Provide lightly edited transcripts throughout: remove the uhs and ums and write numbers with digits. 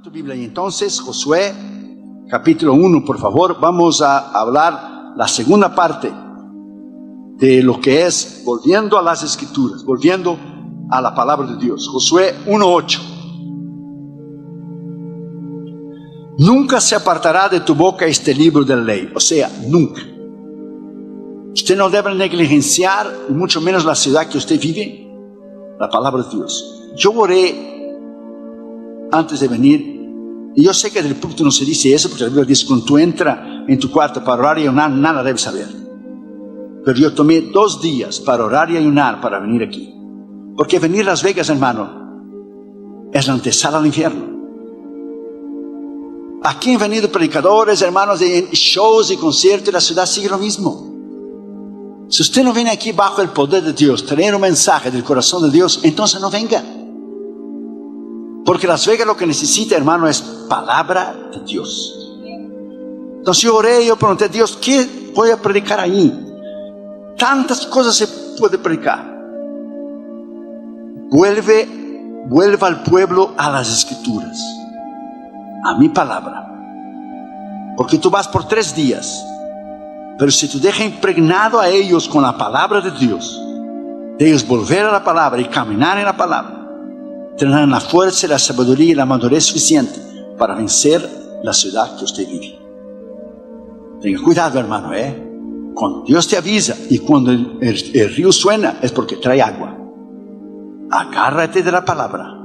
Tu Biblia. Y entonces, Josué, capítulo 1, por favor, vamos a hablar la segunda parte de lo que es volviendo a las Escrituras, volviendo a la palabra de Dios. Josué 1:8. Nunca se apartará de tu boca este libro de la ley, o sea, nunca. Usted no debe negligenciar, y mucho menos la ciudad que usted vive, la palabra de Dios. Yo oré antes de venir, y yo sé que del púlpito no se dice eso, porque la Biblia dice, cuando tú entras en tu cuarto para orar y ayunar, nada debes saber. Pero yo tomé 2 días para orar y ayunar para venir aquí. Porque venir a Las Vegas, hermano, es la antesala al infierno. Aquí han venido predicadores, hermanos, en shows y conciertos, y la ciudad sigue lo mismo. Si usted no viene aquí bajo el poder de Dios, traer un mensaje del corazón de Dios, entonces no venga. Porque Las Vegas lo que necesita, hermano, es palabra de Dios. Entonces yo oré, yo pregunté a Dios, ¿qué voy a predicar ahí? Tantas cosas se puede predicar. Vuelva al pueblo a las Escrituras, a mi palabra. Porque tú vas por 3 días, pero si tú dejas impregnado a ellos con la palabra de Dios, de ellos volver a la palabra y caminar en la palabra, tendrán la fuerza, la sabiduría y la madurez suficiente para vencer la ciudad que usted vive. Tenga cuidado, hermano, cuando Dios te avisa y cuando el río suena, es porque trae agua. Agárrate de la palabra.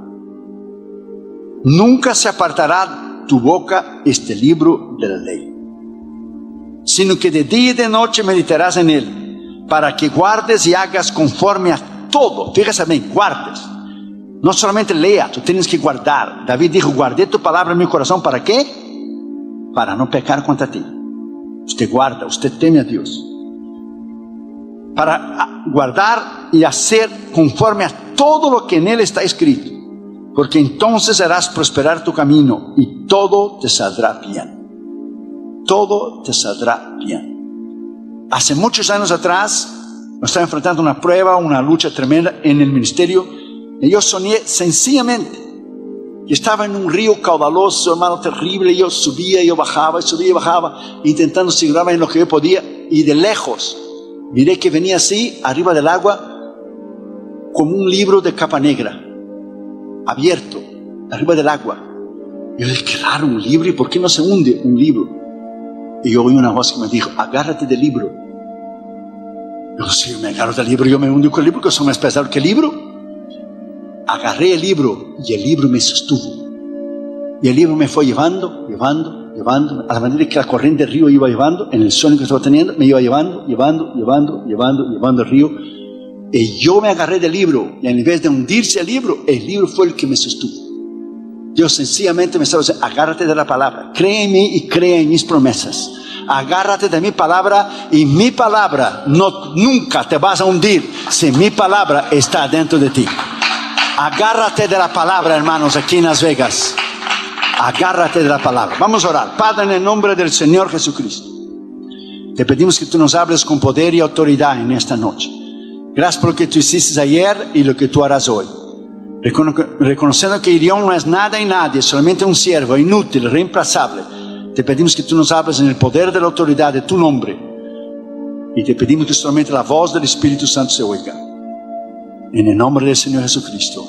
Nunca se apartará tu boca este libro de la ley, sino que de día y de noche meditarás en él, para que guardes y hagas conforme a todo. Fíjate bien, guardes. No solamente lea, tú tienes que guardar. David dijo, guardé tu palabra en mi corazón. ¿Para qué? Para no pecar contra ti. Usted guarda, usted teme a Dios. Para guardar y hacer conforme a todo lo que en él está escrito. Porque entonces harás prosperar tu camino y todo te saldrá bien. Todo te saldrá bien. Hace muchos años atrás, nos estaba enfrentando una prueba, una lucha tremenda en el ministerio. Y yo soñé sencillamente que estaba en un río caudaloso, hermano, terrible. Yo subía, yo bajaba, subía y bajaba, intentando asegurarme en lo que yo podía. Y de lejos miré que venía así, arriba del agua, como un libro de capa negra, abierto, arriba del agua. Y yo dije, qué raro, un libro, ¿y por qué no se hunde un libro? Y yo oí una voz que me dijo, agárrate del libro. Yo, si me agarro del libro, yo me hundo con el libro, que soy más pesado que el libro. Agarré el libro y el libro me sostuvo. Y el libro me fue llevando, a la manera que la corriente del río iba llevando, en el sueño que estaba teniendo, me iba llevando el río. Y yo me agarré del libro, y en vez de hundirse el libro fue el que me sostuvo. Dios sencillamente me estaba diciendo, agárrate de la palabra, cree en mí y cree en mis promesas. Agárrate de mi palabra, y mi palabra nunca te vas a hundir si mi palabra está dentro de ti. Agárrate de la palabra, hermanos, aquí en Las Vegas. Agárrate de la palabra. Vamos a orar. Padre, en el nombre del Señor Jesucristo, te pedimos que tú nos hables con poder y autoridad en esta noche. Gracias por lo que tú hiciste ayer y lo que tú harás hoy. Reconociendo que Irión no es nada y nadie, solamente un siervo inútil, reemplazable. Te pedimos que tú nos hables en el poder de la autoridad de tu nombre. Y te pedimos que solamente la voz del Espíritu Santo se oiga. En el nombre del Señor Jesucristo.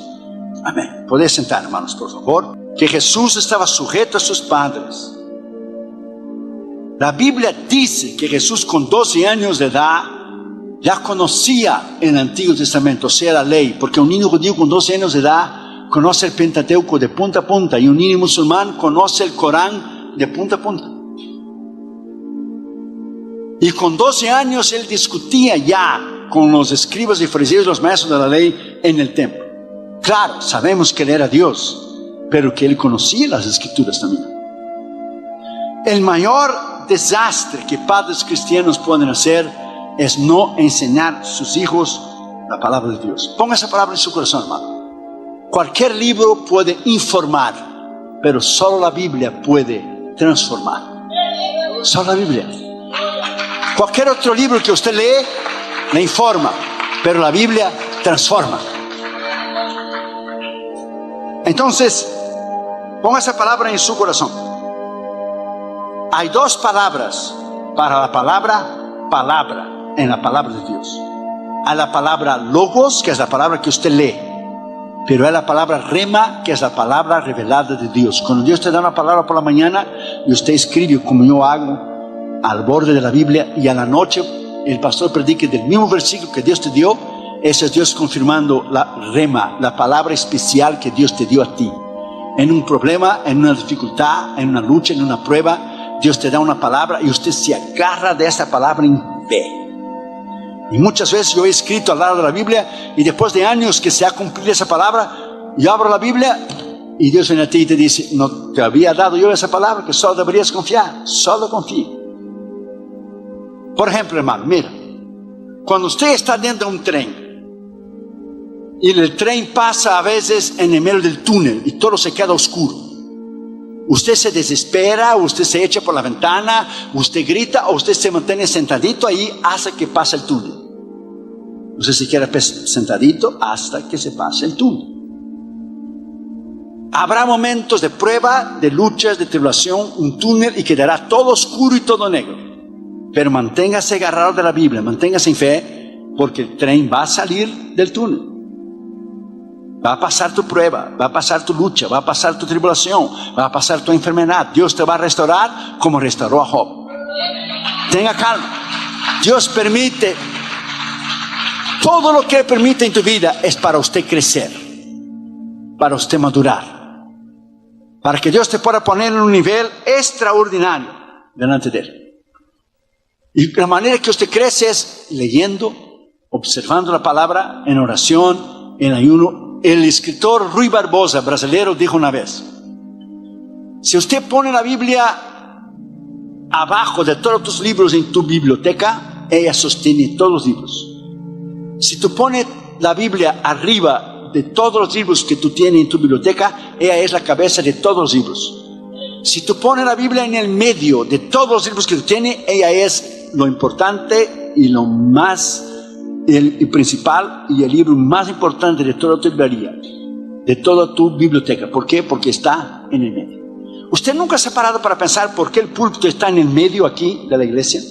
Amén. Podéis sentar, hermanos, por favor. Que Jesús estaba sujeto a sus padres. La Biblia dice que Jesús con 12 años de edad ya conocía el Antiguo Testamento, o sea, la ley. Porque un niño judío con 12 años de edad conoce el Pentateuco de punta a punta. Y un niño musulmán conoce el Corán de punta a punta. Y con 12 años él discutía ya con los escribas y fariseos, los maestros de la ley en el templo. Claro, sabemos que él era Dios, pero que él conocía las Escrituras también. El mayor desastre que padres cristianos pueden hacer es no enseñar a sus hijos la palabra de Dios. Ponga esa palabra en su corazón, hermano. Cualquier libro puede informar, pero solo la Biblia puede transformar. Solo la Biblia. Cualquier otro libro que usted lee le informa, pero la Biblia transforma. Entonces, Ponga esa palabra en su corazón. Hay dos palabras para la palabra en la palabra de Dios. Hay la palabra logos, que es la palabra que usted lee, pero hay la palabra rema, que es la palabra revelada de Dios. Cuando Dios te da una palabra por la mañana y usted escribe, como yo hago, al borde de la Biblia, y a la noche el pastor predique del mismo versículo que Dios te dio, ese es Dios confirmando la rema, la palabra especial que Dios te dio a ti. En un problema, en una dificultad, en una lucha, en una prueba, Dios te da una palabra y usted se agarra de esa palabra en fe. Y muchas veces yo he escrito al lado de la Biblia, y después de años que se ha cumplido esa palabra, yo abro la Biblia y Dios viene a ti y te dice: no te había dado yo esa palabra, que solo deberías confiar. Solo confía. Por ejemplo, hermano, mira, cuando usted está dentro de un tren y el tren pasa a veces en el medio del túnel y todo se queda oscuro, usted se desespera, usted se echa por la ventana, usted grita, o usted se mantiene sentadito ahí hasta que pase el túnel. Usted se queda sentadito hasta que se pase el túnel. Habrá momentos de prueba, de luchas, de tribulación, un túnel, y quedará todo oscuro y todo negro. Pero manténgase agarrado de la Biblia, manténgase en fe, porque el tren va a salir del túnel. Va a pasar tu prueba, va a pasar tu lucha, va a pasar tu tribulación, va a pasar tu enfermedad. Dios te va a restaurar como restauró a Job. Tenga calma. Dios permite, todo lo que permite en tu vida es para usted crecer, para usted madurar, para que Dios te pueda poner en un nivel extraordinario delante de Él. Y la manera que usted crece es leyendo, observando la palabra, en oración, en ayuno. El escritor Rui Barbosa, brasileño, dijo una vez: si usted pone la Biblia abajo de todos tus libros en tu biblioteca, ella sostiene todos los libros. Si tú pones la Biblia arriba de todos los libros que tú tienes en tu biblioteca, ella es la cabeza de todos los libros. Si tú pones la Biblia en el medio de todos los libros que tú tienes, ella es lo importante y lo más, el principal, y el libro más importante de toda tu librería, de toda tu biblioteca. ¿Por qué? Porque está en el medio. ¿Usted nunca se ha parado para pensar por qué el púlpito está en el medio aquí de la iglesia?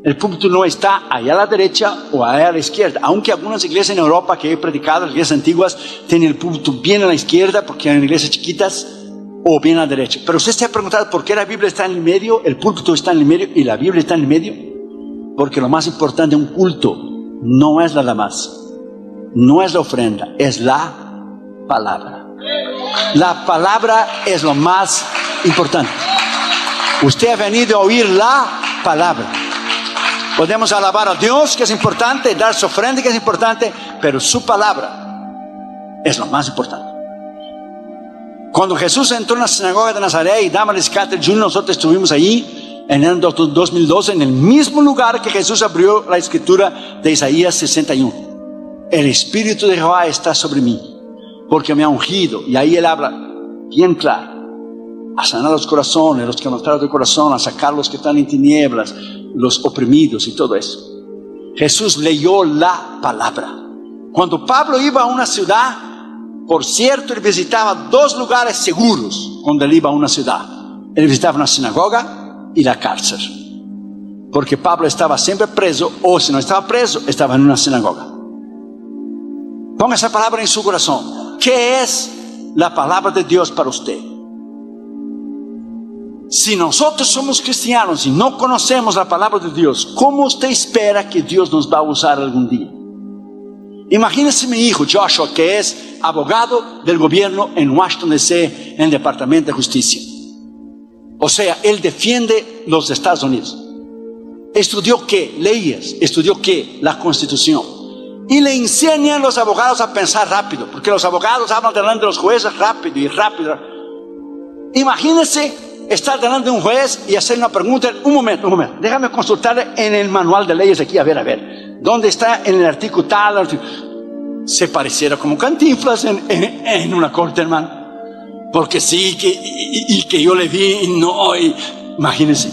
El púlpito no está allá a la derecha o allá a la izquierda, aunque algunas iglesias en Europa que he predicado, las iglesias antiguas, tienen el púlpito bien a la izquierda porque eran iglesias chiquitas, o bien a la derecha. Pero usted se ha preguntado por qué la Biblia está en el medio, el púlpito está en el medio y la Biblia está en el medio. Porque lo más importante de un culto no es la alabanza, no es la ofrenda, es la palabra. La palabra es lo más importante. Usted ha venido a oír la palabra. Podemos alabar a Dios, que es importante, dar su ofrenda, que es importante, pero su palabra es lo más importante. Cuando Jesús entró en la sinagoga de Nazaret y Damaris Carter Jr., nosotros estuvimos ahí en el 2012, en el mismo lugar que Jesús abrió la escritura de Isaías 61. El Espíritu de Jehová está sobre mí, porque me ha ungido. Y ahí Él habla bien claro: a sanar los corazones, los quebrantados de corazón, a sacar los que están en tinieblas, los oprimidos y todo eso. Jesús leyó la palabra. Cuando Pablo iba a una ciudad, por cierto, él visitaba dos lugares seguros cuando él iba a una ciudad. Él visitaba una sinagoga y la cárcel, porque Pablo estaba siempre preso, o si no estaba preso, estaba en una sinagoga. Ponga esa palabra en su corazón. ¿Qué es la palabra de Dios para usted? Si nosotros somos cristianos y no conocemos la palabra de Dios, ¿cómo usted espera que Dios nos va a usar algún día? Imagínese mi hijo Joshua, que es abogado del gobierno en Washington DC, en el Departamento de Justicia. O sea, él defiende los Estados Unidos. ¿Estudió qué? Leyes. ¿Estudió qué? La Constitución. Y le enseñan a los abogados a pensar rápido, porque los abogados hablan delante de los jueces rápido y rápido. Imagínese estar delante de un juez y hacer una pregunta. Un momento, déjame consultar en el manual de leyes aquí, a ver, ¿dónde está en el artículo tal? Se pareciera como Cantinflas en una corte, hermano, porque sí, que yo le vi, no, imagínense.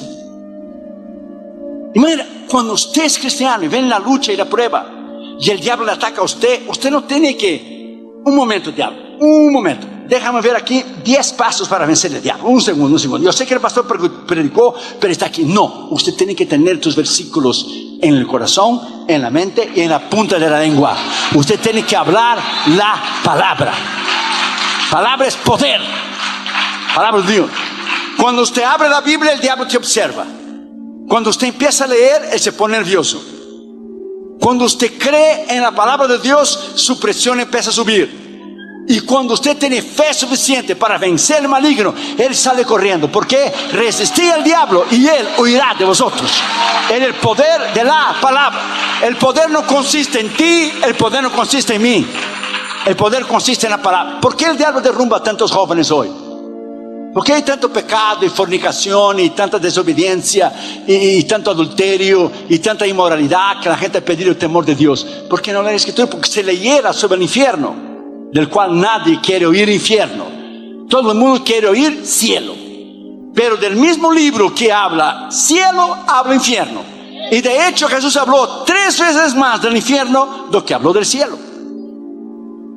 Imagina, cuando usted es cristiano y ven la lucha y la prueba, y el diablo le ataca a usted, usted no tiene que, un momento, diablo, un momento, déjame ver aquí 10 pasos para vencer el diablo. Un segundo. Yo sé que el pastor predicó, pero está aquí. No, usted tiene que tener tus versículos en el corazón, en la mente y en la punta de la lengua. Usted tiene que hablar la palabra. Palabra es poder. Palabra de Dios. Cuando usted abre la Biblia, el diablo te observa. Cuando usted empieza a leer, él se pone nervioso. Cuando usted cree en la palabra de Dios, su presión empieza a subir. Y cuando usted tiene fe suficiente para vencer el maligno, él sale corriendo. Porque resistí al diablo y él huirá de vosotros. En el poder de la palabra. El poder no consiste en ti, el poder no consiste en mí. El poder consiste en la palabra. ¿Por qué el diablo derrumba a tantos jóvenes hoy? ¿Por qué hay tanto pecado y fornicación y tanta desobediencia y tanto adulterio y tanta inmoralidad que la gente ha perdido el temor de Dios? ¿Por qué no lee la Escritura? Porque se leyera sobre el infierno, del cual nadie quiere oír infierno. Todo el mundo quiere oír cielo. Pero del mismo libro que habla cielo, habla infierno. Y de hecho Jesús habló 3 veces más del infierno do que habló del cielo.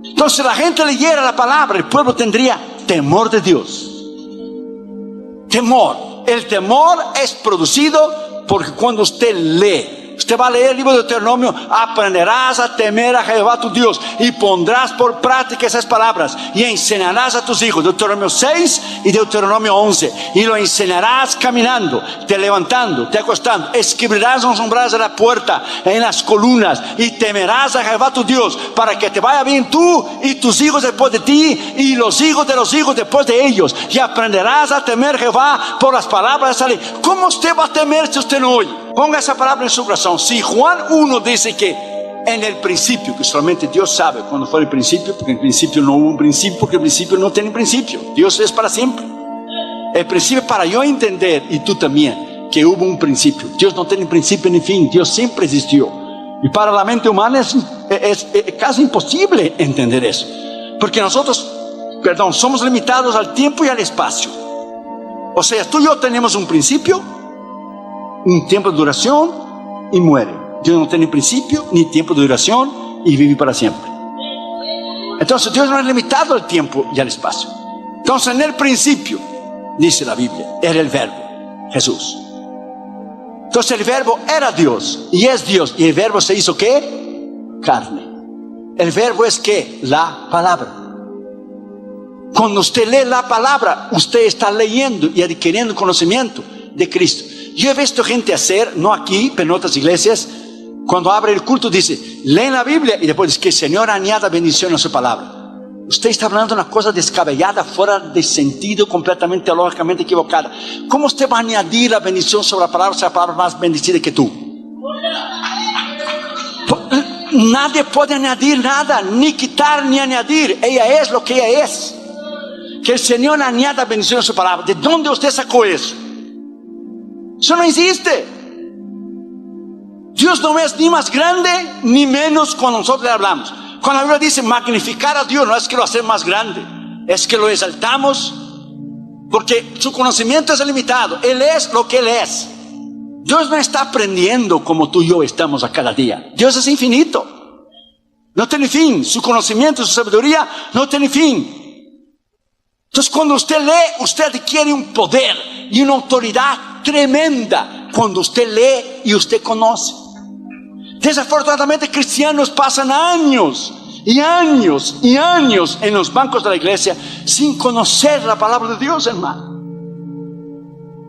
Entonces, si la gente leyera la palabra, el pueblo tendría temor de Dios. Temor. El temor es producido porque cuando usted lee, usted va a leer el libro de Deuteronomio, aprenderás a temer a Jehová tu Dios y pondrás por práctica esas palabras y enseñarás a tus hijos. Deuteronomio 6 y Deuteronomio 11. Y lo enseñarás caminando, te levantando, te acostando. Escribirás en los umbrales de la puerta, en las columnas, y temerás a Jehová tu Dios para que te vaya bien tú y tus hijos después de ti y los hijos de los hijos después de ellos. Y aprenderás a temer a Jehová por las palabras de esa ley. ¿Cómo usted va a temer si usted no oye? Ponga esa palabra en su corazón. Si Juan 1 dice que en el principio, que solamente Dios sabe cuándo fue el principio, porque en el principio no hubo un principio, porque el principio no tiene principio. Dios es para siempre. El principio, para yo entender, y tú también, que hubo un principio. Dios no tiene principio ni fin. Dios siempre existió. Y para la mente humana es casi imposible entender eso. Porque nosotros, somos limitados al tiempo y al espacio. O sea, tú y yo tenemos un principio, un tiempo de duración y muere. Dios no tiene principio ni tiempo de duración y vive para siempre. Entonces Dios no es limitado al tiempo y al espacio. Entonces en el principio, dice la Biblia, era el verbo, Jesús. Entonces el verbo era Dios y es Dios. Y el verbo se hizo ¿qué? Carne. El verbo es ¿qué? La palabra. Cuando usted lee la palabra, usted está leyendo y adquiriendo conocimiento de Cristo. Yo he visto gente hacer, no aquí, pero en otras iglesias, cuando abre el culto dice, leen la Biblia y después dice que el Señor añada bendición a su palabra. Usted está hablando de una cosa descabellada, fuera de sentido, completamente lógicamente equivocada. ¿Cómo usted va a añadir la bendición sobre la palabra, si la palabra más bendecida que tú? Nadie puede añadir nada, ni quitar ni añadir. Ella es lo que ella es. Que el Señor añada bendición a su palabra. ¿De dónde usted sacó eso? Eso no existe. Dios no es ni más grande ni menos cuando nosotros le hablamos. Cuando la Biblia dice magnificar a Dios, no es que lo hacemos más grande, es que lo exaltamos, porque su conocimiento es limitado. Él es lo que Él es. Dios no está aprendiendo como tú y yo estamos a cada día. Dios es infinito, no tiene fin. Su conocimiento, su sabiduría no tiene fin. Entonces cuando usted lee, usted adquiere un poder y una autoridad tremenda cuando usted lee y usted conoce. Desafortunadamente cristianos pasan años y años y años en los bancos de la iglesia sin conocer la palabra de Dios, hermano.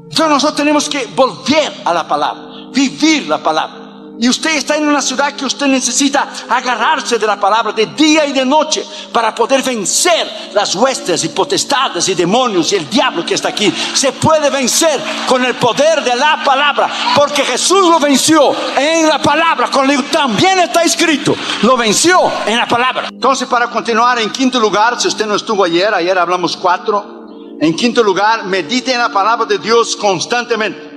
Entonces nosotros tenemos que volver a la palabra, vivir la palabra. Y usted está en una ciudad que usted necesita agarrarse de la palabra de día y de noche para poder vencer las huestes y potestades y demonios y el diablo que está aquí. Se puede vencer con el poder de la palabra, porque Jesús lo venció en la palabra. Cuando digo, también está escrito, lo venció en la palabra. Entonces, para continuar, en quinto lugar, si usted no estuvo ayer hablamos 4. En quinto lugar, medite en la palabra de Dios constantemente.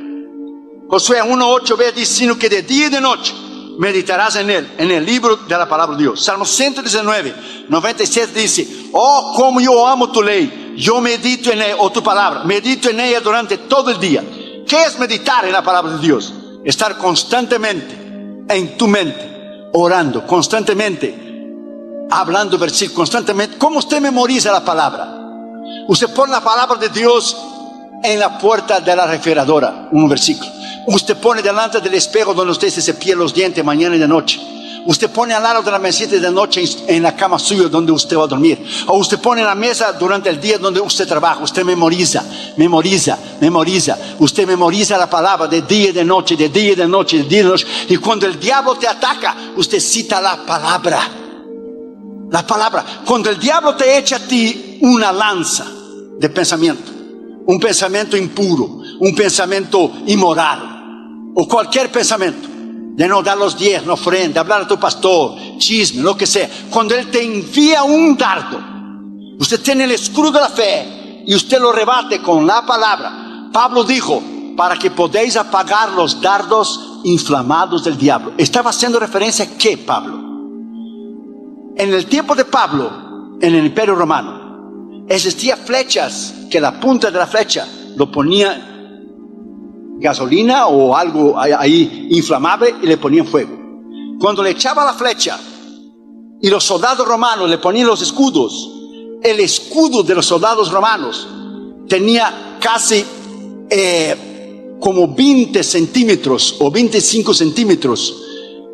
Josué 1:8 dice, sino que de día y de noche meditarás en él, en el libro de la palabra de Dios. Salmo 119:97 dice, oh, como yo amo tu ley, yo medito en ella, o tu palabra, medito en ella durante todo el día. ¿Qué es meditar en la palabra de Dios? Estar constantemente en tu mente, orando, constantemente hablando versículos constantemente. ¿Cómo usted memoriza la palabra? Usted pone la palabra de Dios en la puerta de la refrigeradora, un versículo. Usted pone delante del espejo donde usted se cepilla los dientes mañana y de noche. Usted pone al lado de la mesita de noche en la cama suya donde usted va a dormir. O usted pone en la mesa durante el día donde usted trabaja. Usted memoriza. Usted memoriza la palabra de día y de noche, de día y de noche, de día y de noche. Y cuando el diablo te ataca, usted cita la palabra. La palabra. Cuando el diablo te echa a ti una lanza de pensamiento, un pensamiento impuro, un pensamiento inmoral, o cualquier pensamiento, de no dar los 10, no ofrenda, hablar a tu pastor, chisme, lo que sea. Cuando él te envía un dardo, usted tiene el escudo de la fe y usted lo rebate con la palabra. Pablo dijo, para que podáis apagar los dardos inflamados del diablo. Estaba haciendo referencia a ¿qué, Pablo? En el tiempo de Pablo, en el Imperio Romano, existían flechas que la punta de la flecha lo ponía gasolina o algo ahí inflamable y le ponían fuego. Cuando le echaba la flecha y los soldados romanos le ponían los escudos, el escudo de los soldados romanos tenía casi como 20 centímetros o 25 centímetros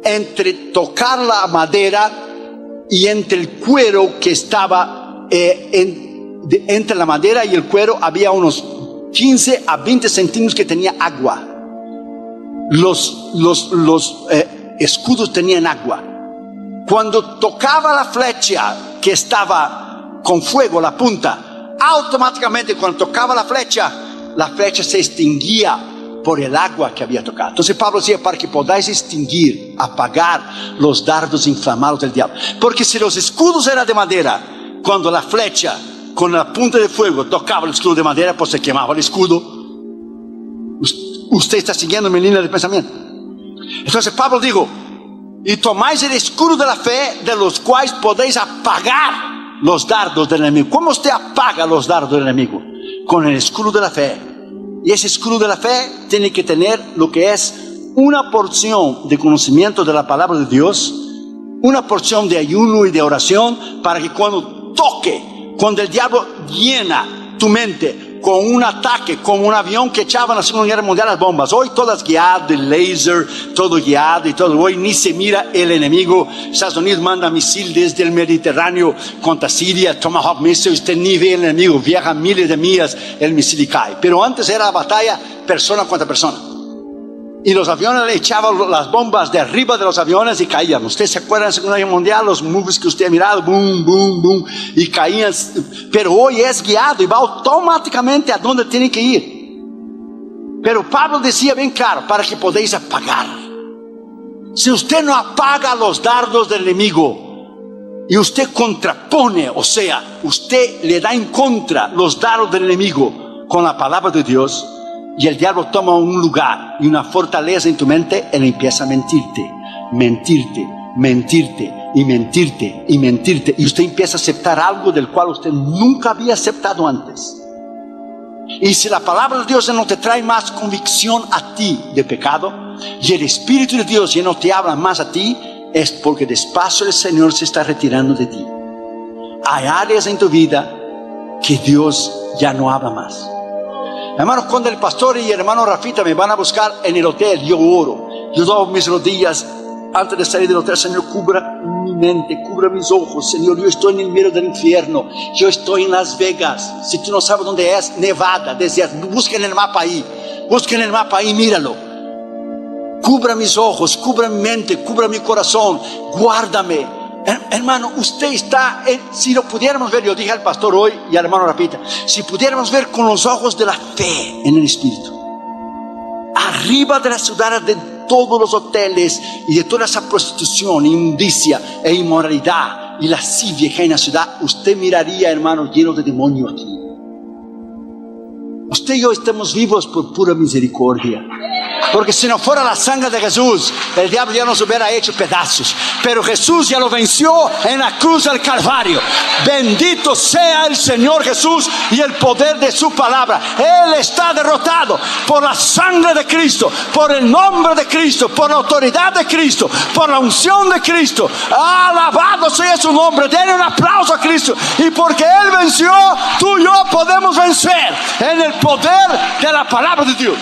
entre tocar la madera y entre el cuero que estaba entre la madera y el cuero había unos 15 a 20 centímetros que tenía agua. Los escudos tenían agua. Cuando tocaba la flecha que estaba con fuego, la punta, automáticamente cuando tocaba la flecha se extinguía por el agua que había tocado. Entonces Pablo decía, para que podáis extinguir, apagar los dardos inflamados del diablo. Porque si los escudos eran de madera, cuando la flecha con la punta de fuego tocaba el escudo de madera, pues se quemaba el escudo. Usted está siguiendo mi línea de pensamiento. Entonces Pablo dijo, y tomáis el escudo de la fe, de los cuales podéis apagar los dardos del enemigo. ¿Cómo usted apaga los dardos del enemigo? Con el escudo de la fe. Y ese escudo de la fe tiene que tener lo que es una porción de conocimiento de la palabra de Dios, una porción de ayuno y de oración, para que cuando toque, cuando el diablo llena tu mente con un ataque, como un avión que echaba en la Segunda Guerra Mundial las bombas. Hoy todas guiadas de láser, todo guiado y todo. Hoy ni se mira el enemigo. Estados Unidos manda misil desde el Mediterráneo contra Siria, Tomahawk missile. Usted ni ve el enemigo, viaja miles de millas, el misil y cae. Pero antes era la batalla persona contra persona. Y los aviones le echaban las bombas de arriba de los aviones y caían. Usted se acuerda en la Segunda Guerra Mundial, los movies que usted ha mirado, boom, boom, boom, y caían. Pero hoy es guiado y va automáticamente a donde tiene que ir. Pero Pablo decía bien claro, para que podáis apagar. Si usted no apaga los dardos del enemigo y usted contrapone, o sea, usted le da en contra los dardos del enemigo con la palabra de Dios, y el diablo toma un lugar y una fortaleza en tu mente, él empieza a mentirte. Y usted empieza a aceptar algo del cual usted nunca había aceptado antes. Y si la palabra de Dios no te trae más convicción a ti de pecado, y el Espíritu de Dios ya no te habla más a ti, es porque despacio el Señor se está retirando de ti. Hay áreas en tu vida que Dios ya no habla más. Hermanos, cuando el pastor y el hermano Rafita me van a buscar en el hotel, yo oro, yo doy mis rodillas antes de salir del hotel. Señor, cubra mi mente, cubra mis ojos. Señor, yo estoy en el medio del infierno, yo estoy en Las Vegas. Si tú no sabes dónde es, Nevada, desierto, busquen el mapa ahí, míralo. Cubra mis ojos, cubra mi mente, cubra mi corazón, guárdame. Hermano, usted está, si lo pudiéramos ver, yo dije al pastor hoy y al hermano Rapita, si pudiéramos ver con los ojos de la fe en el Espíritu, arriba de la ciudad, de todos los hoteles y de toda esa prostitución, inmundicia e inmoralidad y lascivia que hay en la ciudad, usted miraría, hermano, lleno de demonios aquí. Usted y yo estamos vivos por pura misericordia. Porque si no fuera la sangre de Jesús, el diablo ya nos hubiera hecho pedazos. Pero Jesús ya lo venció en la cruz del Calvario. Bendito sea el Señor Jesús y el poder de su palabra. Él está derrotado por la sangre de Cristo, por el nombre de Cristo, por la autoridad de Cristo, por la unción de Cristo. Alabado sea su nombre. Denle un aplauso a Cristo. Y porque Él venció, tú y yo podemos vencer en el poder de la palabra de Dios.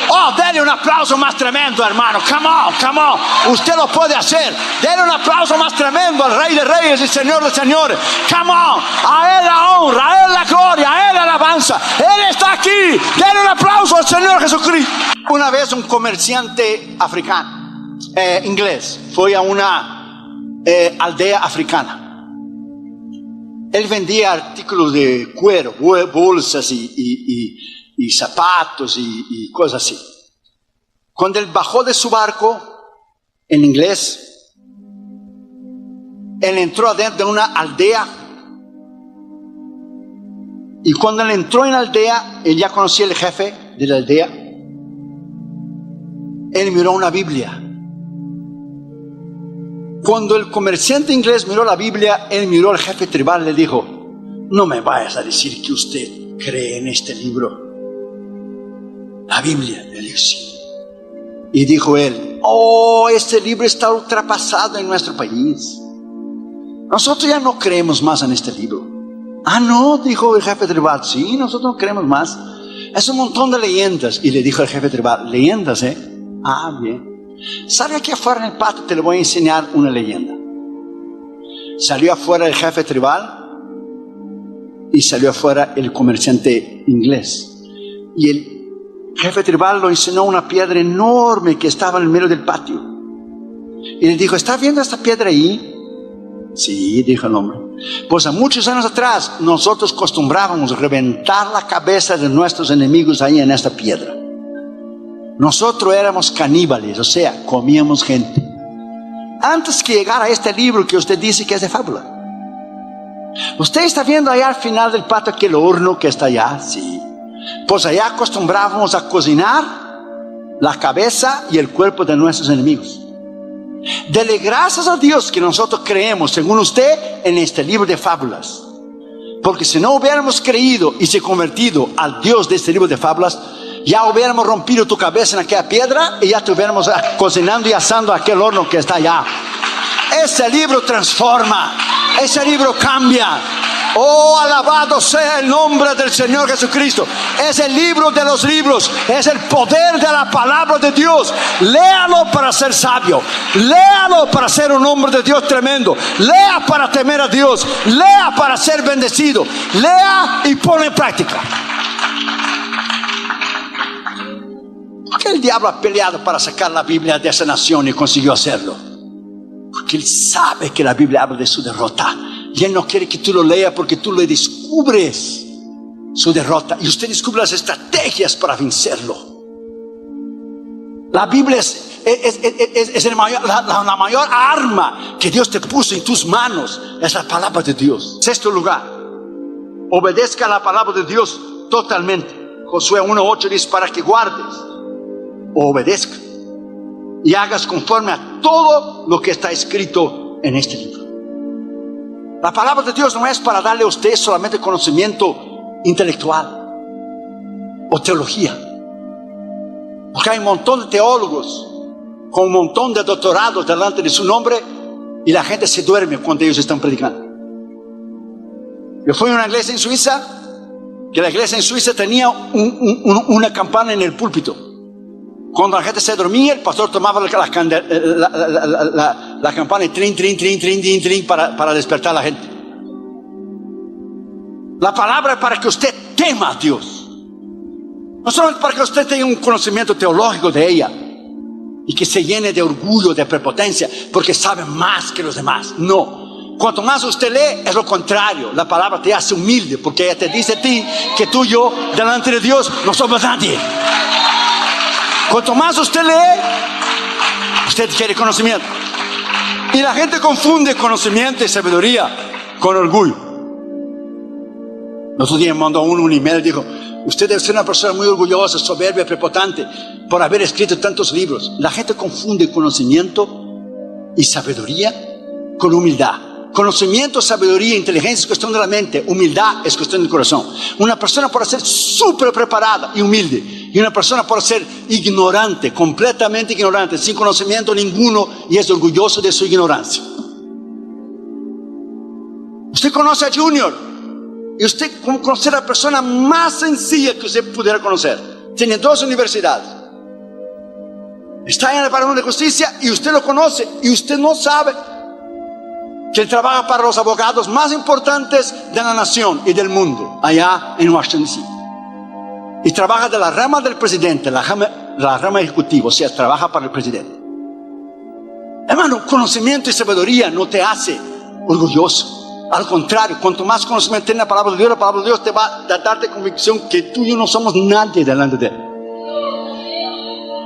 Oh, denle un aplauso más tremendo, hermano. Come on, come on. Usted lo puede hacer. Denle un aplauso más tremendo al Rey de Reyes y Señor de Señores. Come on. A Él la honra, a Él la gloria, a Él la alabanza. Él está aquí. Denle un aplauso al Señor Jesucristo. Una vez un comerciante africano, inglés, fue a una aldea africana. Él vendía artículos de cuero, bolsas y zapatos y cosas así. Cuando él bajó de su barco, en inglés, él entró adentro de una aldea. Y cuando él entró en la aldea, él ya conocía al jefe de la aldea. Él miró una Biblia. Cuando el comerciante inglés miró la Biblia, él miró al jefe tribal y le dijo: no me vayas a decir que usted cree en este libro. La Biblia, le dijo sí. Y dijo él: oh, este libro está ultrapasado en nuestro país. Nosotros ya no creemos más en este libro. Ah, no, dijo el jefe tribal. Sí, nosotros no creemos más. Es un montón de leyendas. Y le dijo el jefe tribal: leyendas, Ah, bien. Sale aquí afuera en el patio, te le voy a enseñar una leyenda. Salió afuera el jefe tribal y salió afuera el comerciante inglés. Y el jefe tribal lo enseñó una piedra enorme que estaba en el medio del patio. Y le dijo: ¿estás viendo esta piedra ahí? Sí, dijo el hombre. Pues a muchos años atrás nosotros acostumbrábamos reventar la cabeza de nuestros enemigos ahí en esta piedra. Nosotros éramos caníbales, o sea, comíamos gente. Antes que llegara a este libro que usted dice que es de fábula. Usted está viendo allá al final del patio aquel horno que está allá, sí. Pues allá acostumbrábamos a cocinar la cabeza y el cuerpo de nuestros enemigos. Dele gracias a Dios que nosotros creemos, según usted, en este libro de fábulas. Porque si no hubiéramos creído y se convertido al Dios de este libro de fábulas, ya hubiéramos rompido tu cabeza en aquella piedra y ya estuviéramos cocinando y asando aquel horno que está allá. Ese libro transforma, ese libro cambia. Oh, alabado sea el nombre del Señor Jesucristo. Es el libro de los libros, es el poder de la palabra de Dios. Léalo para ser sabio, léalo para ser un hombre de Dios tremendo, lea para temer a Dios, lea para ser bendecido, lea y pone en práctica. ¿Por qué el diablo ha peleado para sacar la Biblia de esa nación y consiguió hacerlo? Porque él sabe que la Biblia habla de su derrota. Y Él no quiere que tú lo leas porque tú le descubres su derrota. Y usted descubre las estrategias para vencerlo. La Biblia es la mayor arma que Dios te puso en tus manos. Es la palabra de Dios. Sexto lugar, obedezca la palabra de Dios totalmente. Josué 1:8 dice: para que guardes o obedezca y hagas conforme a todo lo que está escrito en este libro. La palabra de Dios no es para darle a usted solamente conocimiento intelectual o teología. Porque hay un montón de teólogos con un montón de doctorados delante de su nombre y la gente se duerme cuando ellos están predicando. Yo fui a una iglesia en Suiza, que la iglesia en Suiza tenía una campana en el púlpito. Cuando la gente se dormía, el pastor tomaba la campana y trin, trin, trin, trin, trin, trin para despertar a la gente. La palabra es para que usted tema a Dios. No solamente para que usted tenga un conocimiento teológico de ella y que se llene de orgullo, de prepotencia, porque sabe más que los demás. No. Cuanto más usted lee, es lo contrario. La palabra te hace humilde, porque ella te dice a ti que tú y yo, delante de Dios, no somos nadie. Cuanto más usted lee, usted quiere conocimiento. Y la gente confunde conocimiento y sabiduría con orgullo. El otro día me mandó un email y dijo: usted debe ser una persona muy orgullosa, soberbia, prepotente por haber escrito tantos libros. La gente confunde conocimiento y sabiduría con humildad. Conocimiento, sabiduría, inteligencia es cuestión de la mente. Humildad es cuestión del corazón. Una persona puede ser súper preparada y humilde, y una persona puede ser ignorante, completamente ignorante, sin conocimiento ninguno, y es orgulloso de su ignorancia. Usted conoce a Junior, y usted conoce a la persona más sencilla que usted pudiera conocer. Tiene 2 universidades. Está en el Departamento de Justicia y usted lo conoce, y usted no sabe que él trabaja para los abogados más importantes de la nación y del mundo, allá en Washington DC. Y trabaja de la rama del presidente, la rama ejecutiva, o sea, trabaja para el presidente. Hermano, conocimiento y sabiduría no te hace orgulloso. Al contrario, cuanto más conocimiento tiene la palabra de Dios te va a darte convicción que tú y yo no somos nadie delante de Él.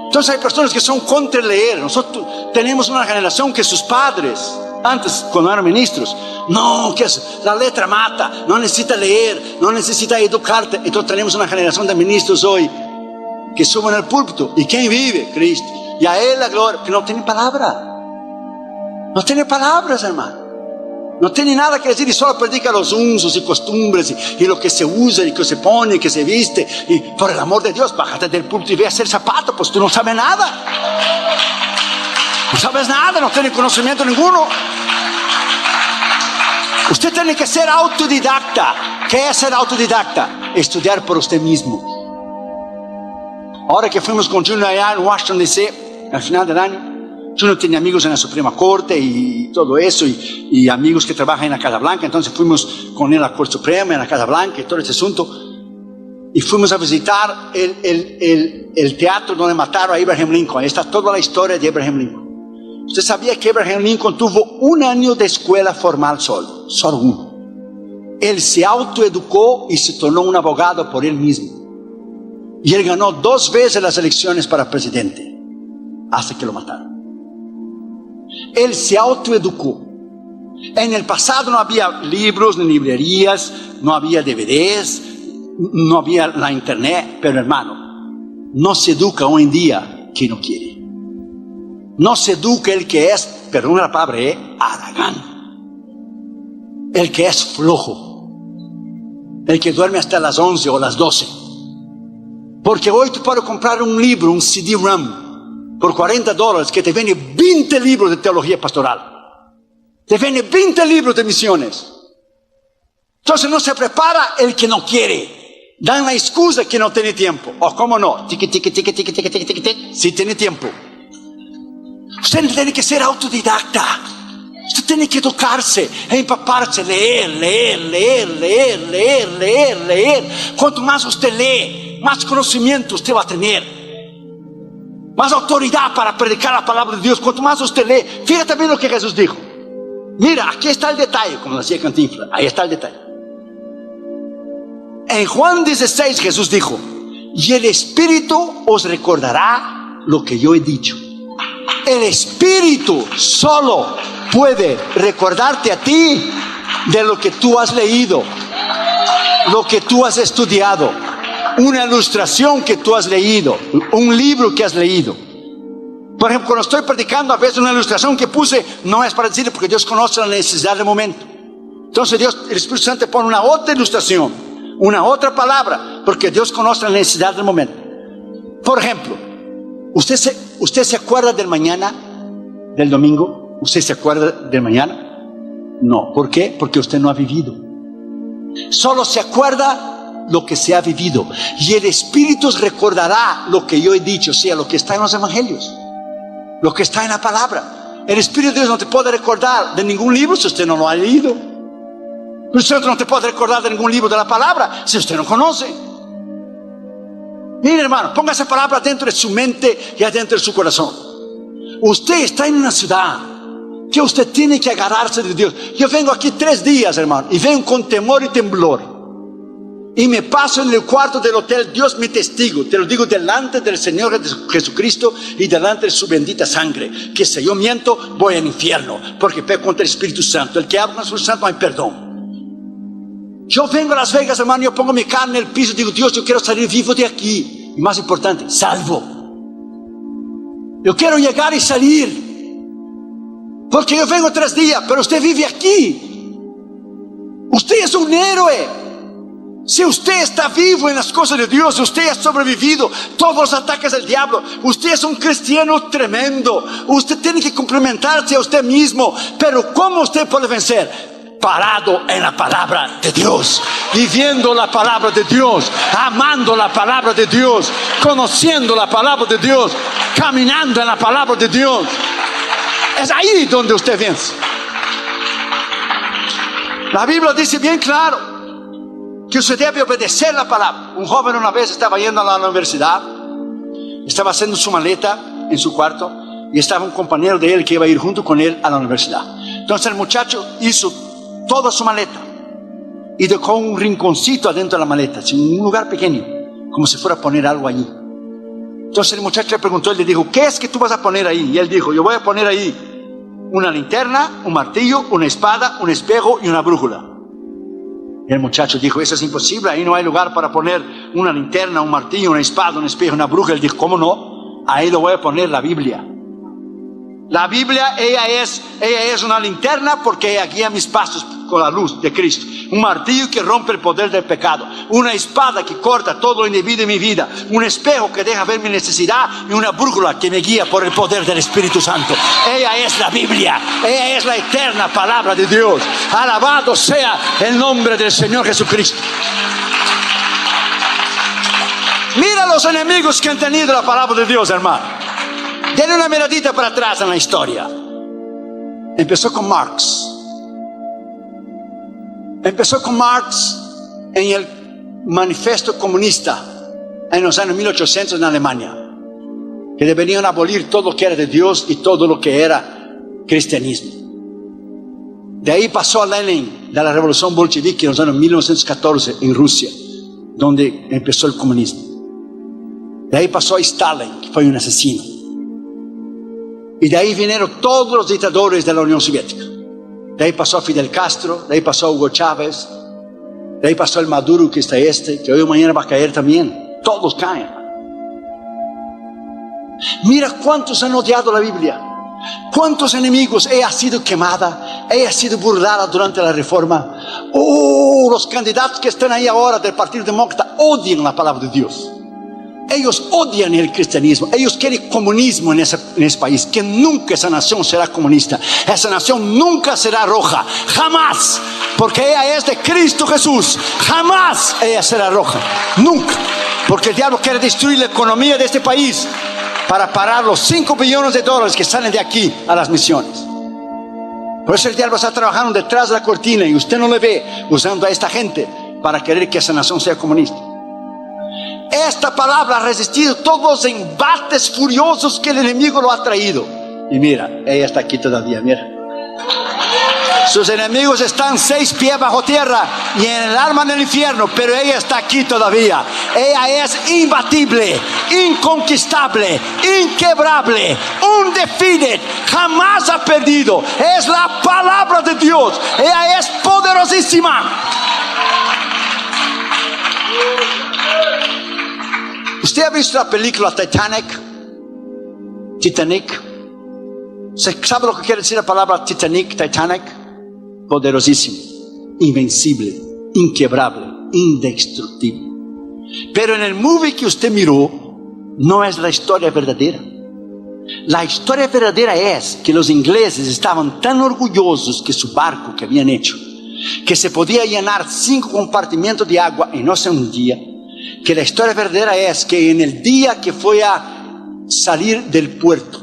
Entonces hay personas que son contra leer. Nosotros tenemos una generación que sus padres, antes cuando eran ministros, no, que la letra mata, no necesita leer, no necesita educarte. Entonces tenemos una generación de ministros hoy que suben al púlpito. ¿Y quién vive? Cristo. Y a Él la gloria, que no tiene palabra. No tiene palabras, hermano. No tiene nada que decir y solo predica los usos y costumbres y lo que se usa y que se pone y que se viste. Y por el amor de Dios, bájate del púlpito y ve a hacer zapatos, pues tú no sabes nada. No sabes nada, no tienes conocimiento ninguno. Usted tiene que ser autodidacta. ¿Qué es ser autodidacta? Estudiar por usted mismo. Ahora que fuimos con Junior allá en Washington DC, al final del año, Junior tiene amigos en la Suprema Corte y todo eso, y amigos que trabajan en la Casa Blanca. Entonces fuimos con él a la Corte Suprema, en la Casa Blanca y todo ese asunto. Y fuimos a visitar el teatro donde mataron a Abraham Lincoln. Ahí está toda la historia de Abraham Lincoln. ¿Usted sabía que Abraham Lincoln tuvo 1 año de escuela formal solo? Solo 1. Él se autoeducó y se tornó un abogado por él mismo. Y él ganó 2 veces las elecciones para presidente, hasta que lo mataron. Él se autoeducó. En el pasado no había libros ni librerías, no había DVDs, no había la internet. Pero hermano, no se educa hoy en día quien no quiere. No se educa el que es, perdón la palabra, haragán. El que es flojo. El que duerme hasta las 11 o las 12. Porque hoy tú puedes comprar un libro, un CD-ROM, por $40, que te vende 20 libros de teología pastoral. Te vende 20 libros de misiones. Entonces no se prepara el que no quiere. Dan la excusa que no tiene tiempo. O cómo no, tique, tique, tique, tique, tique, tique, tique, tique, sí tiene tiempo. Usted tiene que ser autodidacta. Usted tiene que educarse, empaparse, leer. Cuanto más usted lee, más conocimiento usted va a tener. Más autoridad para predicar la palabra de Dios. Cuanto más usted lee, fíjate bien lo que Jesús dijo. Mira, aquí está el detalle, como decía Cantinflas. Ahí está el detalle. En Juan 16 Jesús dijo: y el Espíritu os recordará lo que yo he dicho. El Espíritu solo puede recordarte a ti de lo que tú has leído, lo que tú has estudiado, una ilustración que tú has leído, un libro que has leído. Por ejemplo, cuando estoy predicando, a veces una ilustración que puse no es para decirle, porque Dios conoce la necesidad del momento. Entonces Dios, el Espíritu Santo pone una otra ilustración, una otra palabra, porque Dios conoce la necesidad del momento. Por ejemplo, ¿usted se acuerda del mañana, del domingo? ¿Usted se acuerda del mañana? No. ¿Por qué? Porque usted no ha vivido. Solo se acuerda lo que se ha vivido. Y el Espíritu os recordará lo que yo he dicho, o sea, lo que está en los evangelios, lo que está en la palabra. El Espíritu de Dios no te puede recordar de ningún libro si usted no lo ha leído. El Espíritu no te puede recordar de ningún libro de la palabra si usted no conoce. Mire, hermano, ponga esa palabra dentro de su mente y adentro de su corazón. Usted está en una ciudad que usted tiene que agarrarse de Dios. Yo vengo aquí 3 días, hermano, y vengo con temor y temblor. Y me paso en el cuarto del hotel. Dios mi testigo, te lo digo delante del Señor Jesucristo y delante de su bendita sangre, que si yo miento, voy al infierno, porque peco contra el Espíritu Santo. El que habla con el Espíritu Santo no hay perdón. Yo vengo a Las Vegas, hermano, yo pongo mi carne en el piso y digo, Dios, yo quiero salir vivo de aquí. Y más importante, salvo. Yo quiero llegar y salir. Porque yo vengo 3 días, pero usted vive aquí. Usted es un héroe. Si usted está vivo en las cosas de Dios, usted ha sobrevivido todos los ataques del diablo. Usted es un cristiano tremendo. Usted tiene que complementarse a usted mismo. Pero ¿cómo usted puede vencer? Parado en la palabra de Dios, viviendo la palabra de Dios, amando la palabra de Dios, conociendo la palabra de Dios, caminando en la palabra de Dios. Es ahí donde usted vence. La Biblia dice bien claro que usted debe obedecer la palabra. Un joven una vez estaba yendo a la universidad, estaba haciendo su maleta en su cuarto y estaba un compañero de él que iba a ir junto con él a la universidad. Entonces el muchacho hizo toda su maleta y dejó un rinconcito adentro de la maleta, un lugar pequeño, como si fuera a poner algo allí. Entonces el muchacho le preguntó, él le dijo, ¿qué es que tú vas a poner ahí? Y él dijo, yo voy a poner ahí una linterna, un martillo, una espada, un espejo y una brújula. Y el muchacho dijo, eso es imposible, ahí no hay lugar para poner una linterna, un martillo, una espada, un espejo, una brújula. Él dijo, ¿cómo no? Ahí lo voy a poner la Biblia. La Biblia, ella es una linterna porque ella guía mis pasos con la luz de Cristo. Un martillo que rompe el poder del pecado. Una espada que corta todo lo indebido en mi vida. Un espejo que deja ver mi necesidad. Y una brújula que me guía por el poder del Espíritu Santo. Ella es la Biblia. Ella es la eterna palabra de Dios. Alabado sea el nombre del Señor Jesucristo. Mira los enemigos que han tenido la palabra de Dios, hermano. Denle una miradita para atrás en la historia. Empezó con Marx. Empezó con Marx en el manifiesto comunista en los años 1800 en Alemania, que deberían abolir todo lo que era de Dios y todo lo que era cristianismo. De ahí pasó a Lenin, de la revolución bolchevique en los años 1914 en Rusia, donde empezó el comunismo. De ahí pasó a Stalin, que fue un asesino. Y de ahí vinieron todos los dictadores de la Unión Soviética. De ahí pasó a Fidel Castro, de ahí pasó a Hugo Chávez, de ahí pasó el Maduro que está que hoy o mañana va a caer también. Todos caen. Mira cuántos han odiado la Biblia. Cuántos enemigos. Ella ha sido quemada, ella ha sido burlada durante la reforma. Los candidatos que están ahí ahora del Partido Demócrata odian la palabra de Dios. Ellos odian el cristianismo. Ellos quieren comunismo en ese país. Que nunca esa nación será comunista. Esa nación nunca será roja. Jamás. Porque ella es de Cristo Jesús. Jamás ella será roja. Nunca. Porque el diablo quiere destruir la economía de este país para parar los 5 billones de dólares que salen de aquí a las misiones. Por eso el diablo está trabajando detrás de la cortina y usted no le ve usando a esta gente para querer que esa nación sea comunista. Esta palabra ha resistido todos los embates furiosos que el enemigo lo ha traído. Y mira, ella está aquí todavía, mira. Sus enemigos están 6 pies bajo tierra y en el alma del infierno, pero ella está aquí todavía. Ella es imbatible, inconquistable, inquebrable, undefeated, jamás ha perdido. Es la palabra de Dios. Ella es poderosísima. ¿Usted ha visto la película Titanic? ¿Sabe lo que quiere decir la palabra Titanic? Poderosísimo, invencible, inquebrable, indestructible. Pero en el movie que usted miró, no es la historia verdadera. La historia verdadera es que los ingleses estaban tan orgullosos que su barco que habían hecho, que se podía llenar 5 compartimentos de agua y no se hundía. Que la historia verdadera es que en el día que fue a salir del puerto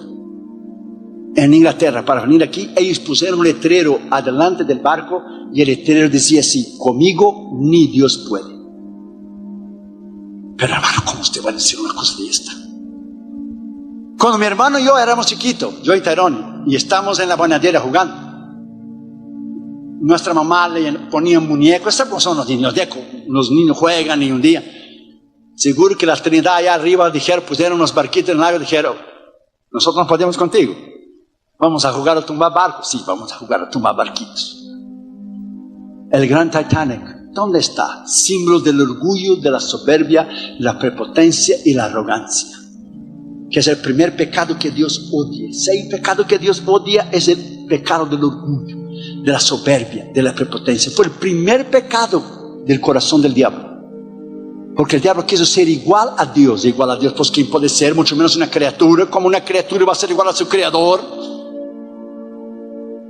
en Inglaterra para venir aquí, ellos pusieron un letrero adelante del barco y el letrero decía así: conmigo ni Dios puede. Pero hermano, ¿cómo usted va a decir una cosa de esta? Cuando mi hermano y yo éramos chiquitos, yo y Tyrone, y estábamos en la bañadera jugando, nuestra mamá le ponía un muñeco. Estos son los niños, los niños juegan y un día seguro que la Trinidad allá arriba dijeron, pusieron unos barquitos en el lago y dijeron: nosotros no podemos contigo, vamos a jugar a tumbar barcos. Sí, vamos a jugar a tumbar barquitos. El gran Titanic, ¿Dónde está? Símbolos del orgullo, de la soberbia, la prepotencia y la arrogancia, que es el primer pecado que Dios odia. Si hay pecado que Dios odia, es el pecado del orgullo, de la soberbia, de la prepotencia. Fue el primer pecado del corazón del diablo. Porque el diablo quiso ser igual a Dios. Pues ¿quién puede ser? Mucho menos una criatura. ¿Cómo una criatura va a ser igual a su creador?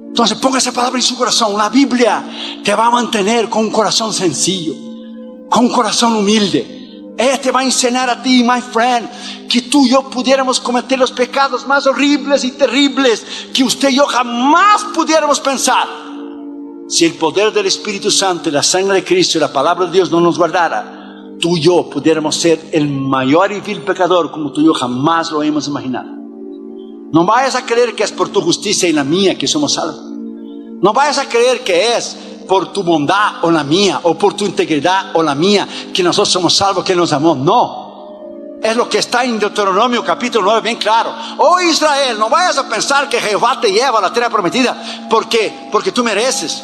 Entonces ponga esa palabra en su corazón. La Biblia te va a mantener con un corazón sencillo, con un corazón humilde. Ella te va a enseñar a ti, my friend, que tú y yo pudiéramos cometer los pecados más horribles y terribles que usted y yo jamás pudiéramos pensar. Si el poder del Espíritu Santo, la sangre de Cristo y la palabra de Dios no nos guardara, tú y yo pudiéramos ser el mayor y vil pecador como tú y yo jamás lo hemos imaginado. No vayas a creer que es por tu justicia y la mía que somos salvos. No vayas a creer que es por tu bondad o la mía, o por tu integridad o la mía, que nosotros somos salvos, que nos amó. No. Es lo que está en Deuteronomio capítulo 9 bien claro. Oh Israel, no vayas a pensar que Jehová te lleva a la tierra prometida porque tú mereces,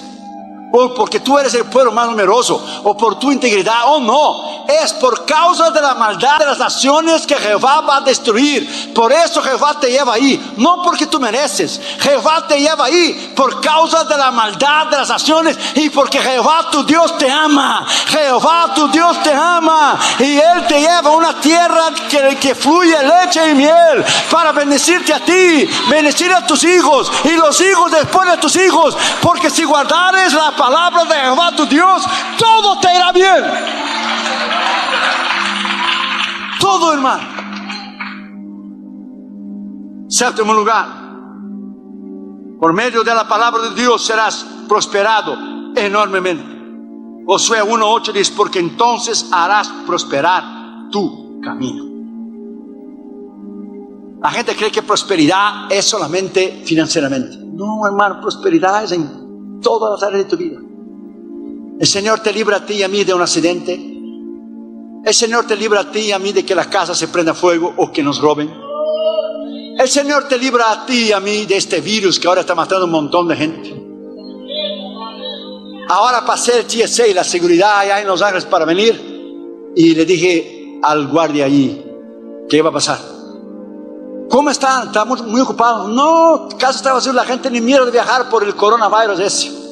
o porque tú eres el pueblo más numeroso, o por tu integridad. Oh no, es por causa de la maldad de las naciones que Jehová va a destruir. Por eso Jehová te lleva ahí, no porque tú mereces. Jehová te lleva ahí por causa de la maldad de las naciones, y porque Jehová tu Dios te ama. Jehová tu Dios te ama, y Él te lleva a una tierra que fluye leche y miel, para bendecirte a ti, bendecir a tus hijos y los hijos después de tus hijos. Porque si guardares la palabra de Jehová tu Dios, todo te irá bien. Todo, hermano. Séptimo lugar, por medio de la palabra de Dios serás prosperado enormemente. Josué 1:8 dice: porque entonces harás prosperar tu camino. La gente cree que prosperidad es solamente financieramente. No, hermano, prosperidad es en todas las áreas de tu vida. El Señor te libra a ti y a mí de un accidente. El Señor te libra a ti y a mí de que la casa se prenda fuego o que nos roben. El Señor te libra a ti y a mí de este virus que ahora está matando un montón de gente. Ahora pasé el TSA y la seguridad allá en Los Ángeles para venir, y le dije al guardia allí qué iba a pasar. ¿Cómo está? Estamos muy ocupados. No, casa está vacío, la gente ni miedo de viajar por el coronavirus ese.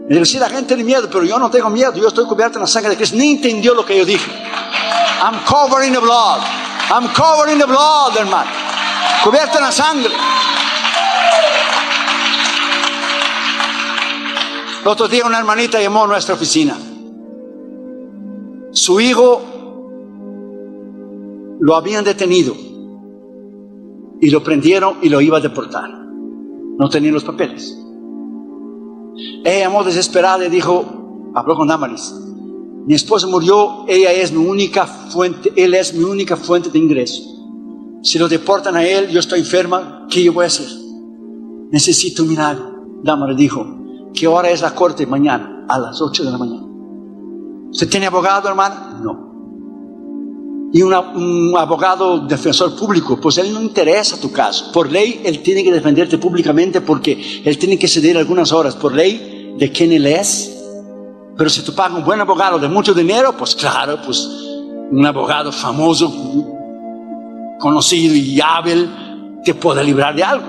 Le digo, sí, la gente ni miedo, pero yo no tengo miedo, yo estoy cubierto en la sangre de Cristo. Ni entendió lo que yo dije. I'm covered in the blood. I'm covered in the blood, hermano. Cubierto en la sangre. El otro día una hermanita llamó a nuestra oficina. Su hijo lo habían detenido y lo prendieron y lo iba a deportar. No tenía los papeles. Ella llamó desesperada y dijo, habló con Damaris: mi esposo murió, él es mi única fuente de ingreso. Si lo deportan a él, yo estoy enferma, ¿qué yo voy a hacer? Necesito un milagro. Damaris dijo: ¿qué hora es la corte? Mañana, a las 8 de la mañana. ¿Usted tiene abogado, hermana? No. Y un abogado defensor público, pues él no interesa tu caso. Por ley, él tiene que defenderte públicamente, porque él tiene que ceder algunas horas por ley de quién él es. Pero si tú pagas un buen abogado de mucho dinero, pues claro, pues un abogado famoso, conocido y hábil, te puede librar de algo.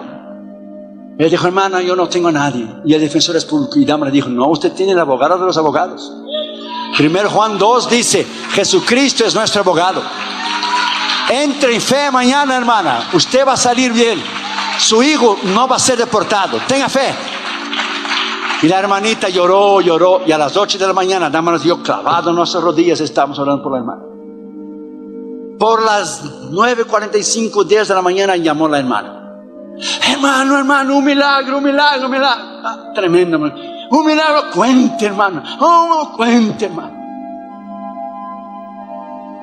Él dijo: hermana, yo no tengo a nadie. Y el defensor es público. Y Dama le dijo: no, usted tiene el abogado de los abogados. 1 Juan 2 dice: Jesucristo es nuestro abogado. Entre en fe mañana, hermana. Usted va a salir bien. Su hijo no va a ser deportado. Tenga fe. Y la hermanita lloró. Y a las 8 de la mañana, Dama nos dio clavado en nuestras rodillas. Estamos orando por la hermana. Por las 9:45, 10 de la mañana, llamó la hermana. Hermano, un milagro. Ah, tremendo, hermano. Un milagro, cuente, hermano. Cuente, hermano.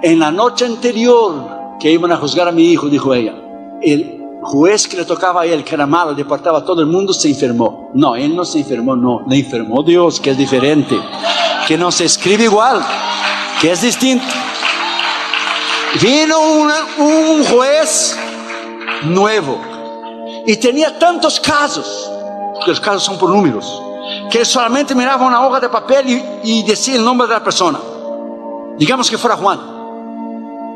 En la noche anterior que iban a juzgar a mi hijo, dijo ella, el juez que le tocaba a él, que era malo, deportaba a todo el mundo, se enfermó. No, él no se enfermó, no, le enfermó Dios, que es diferente, que no se escribe igual, que es distinto. Vino un juez nuevo y tenía tantos casos, porque los casos son por números, que solamente miraba una hoja de papel y decía el nombre de la persona. Digamos que fuera Juan.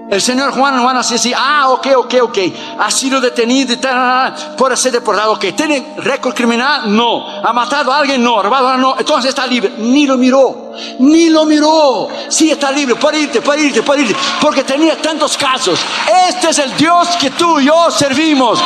El señor Juan así decía, ok, ha sido detenido y tal, puede ser deportado, ok. ¿Tiene récord criminal? No. ¿Ha matado a alguien? No. ¿Robado a alguien? No. Entonces está libre. Ni lo miró. Sí, está libre, puede irte, porque tenía tantos casos. Este es el Dios que tú y yo servimos.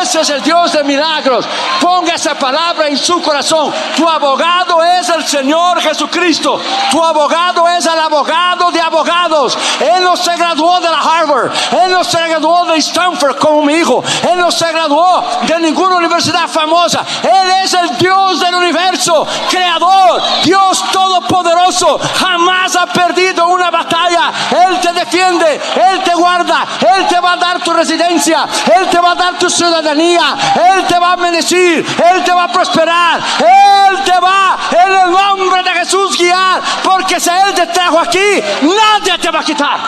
Ese es el Dios de milagros. Ponga esa palabra en su corazón. Tu abogado es el Señor Jesucristo. Tu abogado es el abogado de abogados. Él no se graduó de la Harvard, él no se graduó de Stanford como mi hijo, él no se graduó de ninguna universidad famosa. Él es el Dios del universo, creador, Dios todopoderoso. Jamás ha perdido una batalla. Él te defiende, Él te guarda, Él te va a dar tu residencia, Él te va a dar tu ciudadanía, Él te va a bendecir, Él te va a prosperar, Él te va en el nombre de Jesús guiar, porque si Él te trajo aquí, nadie te va a quitar.